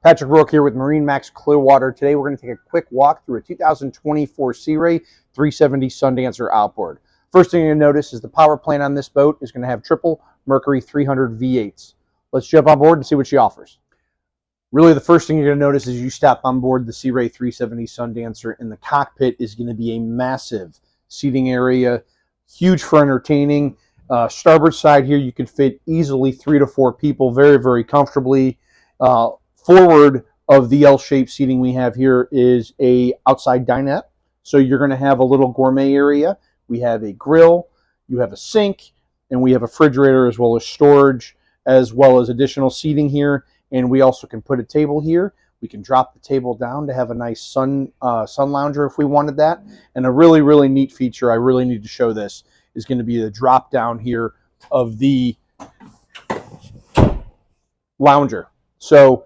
Patrick Rourke here with MarineMax Clearwater. Today we're going to take a quick walk through a 2024 Sea Ray 370 Sundancer outboard. First thing you're going to notice is the power plant on this boat is going to have triple Mercury 300 V8s. Let's jump on board and see what she offers. Really, the first thing you're going to notice is you step on board the Sea Ray 370 Sundancer, and the cockpit is going to be a massive seating area, huge for entertaining. Starboard side here, you could fit easily 3 to 4 people very, very comfortably. Forward of the L-shaped seating we have here is a outside dinette. So you're going to have a little gourmet area. We have a grill, you have a sink, and we have a refrigerator as well as storage, as well as additional seating here. And we also can put a table here. We can drop the table down to have a nice sun lounger if we wanted that. And a really, really neat feature, I really need to show this, is going to be the drop down here of the lounger. So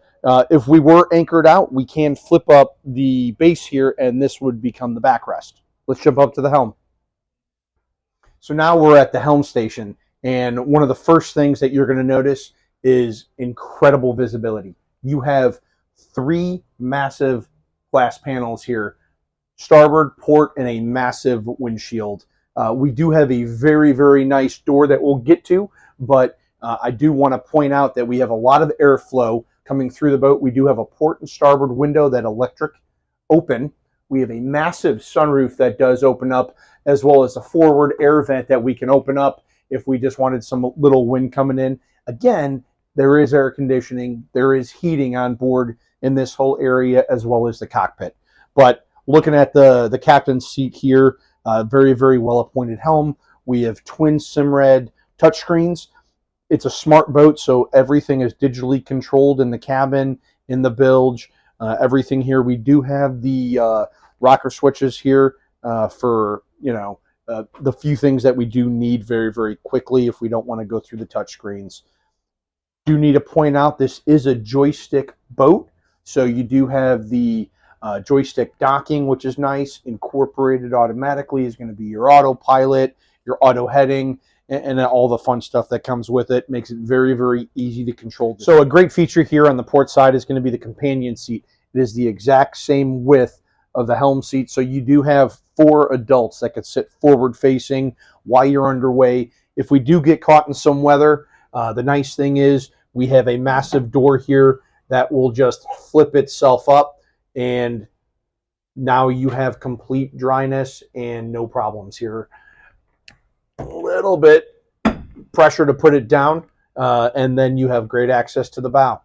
if we were anchored out, we can flip up the base here and this would become the backrest. Let's jump up to the helm. So now we're at the helm station, and one of the first things that you're going to notice is incredible visibility. You have 3 massive glass panels here, starboard, port, and a massive windshield. We do have a very, very nice door that we'll get to, but I do want to point out that we have a lot of airflow coming through the boat. We do have a port and starboard window that electric open. We have a massive sunroof that does open up, as well as a forward air vent that we can open up if we just wanted some little wind coming in. Again, there is air conditioning, there is heating on board in this whole area, as well as the cockpit. But looking at the captain's seat here, very, very well appointed helm. We have twin Simrad touchscreens. It's a smart boat, so everything is digitally controlled in the cabin, in the bilge, everything here. We do have the rocker switches here for, the few things that we do need very, very quickly if we don't want to go through the touchscreens. Do need to point out this is a joystick boat, so you do have the joystick docking, which is nice. Incorporated automatically is going to be your autopilot, your auto heading, and all the fun stuff that comes with it. Makes it very, very easy to control. So a great feature here on the port side is going to be the companion seat. It is the exact same width of the helm seat, so you do have 4 adults that could sit forward facing while you're underway. If we do get caught in some weather, the nice thing is we have a massive door here that will just flip itself up, and now you have complete dryness and no problems here. A little bit pressure to put it down, and then you have great access to the bow.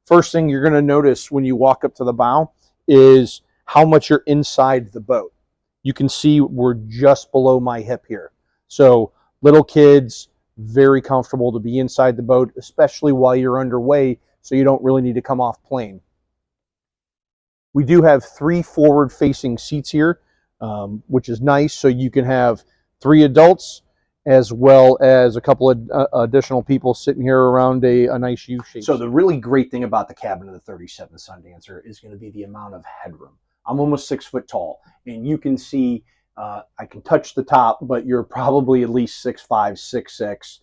First thing you're going to notice when you walk up to the bow is how much you're inside the boat. You can see we're just below my hip here. So little kids, very comfortable to be inside the boat, especially while you're underway, so you don't really need to come off plane. We do have 3 forward-facing seats here, which is nice, so you can have 3 adults, as well as a couple of additional people sitting here around a nice U-shape. So the really great thing about the cabin of the 37 Sundancer is going to be the amount of headroom. I'm almost 6 foot tall, and you can see I can touch the top, but you're probably at least 6'5", 6'6",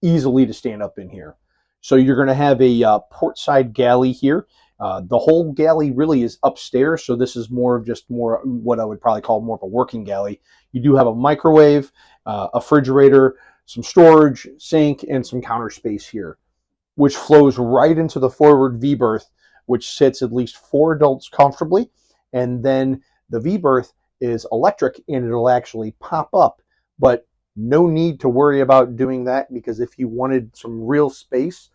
easily to stand up in here. So you're going to have a port side galley here. The whole galley really is upstairs, so this is more what I would probably call more of a working galley. You do have a microwave, a refrigerator, some storage, sink, and some counter space here, which flows right into the forward V-berth, which sits at least 4 adults comfortably. And then the V-berth is electric, and it'll actually pop up, but no need to worry about doing that, because if you wanted some real space,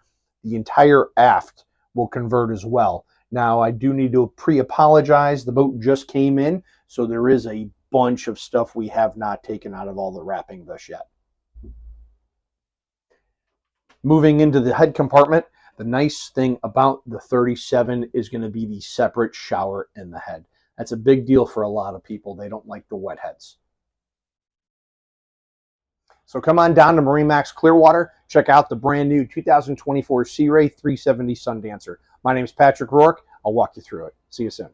the entire aft will convert as well. Now, I do need to pre-apologize. The boat just came in, so there is a bunch of stuff we have not taken out of all the wrapping thus yet. Moving into the head compartment, the nice thing about the 37 is going to be the separate shower in the head. That's a big deal for a lot of people. They don't like the wet heads. So come on down to MarineMax Clearwater. Check out the brand new 2024 Sea Ray 370 Sundancer. My name is Patrick Rourke. I'll walk you through it. See you soon.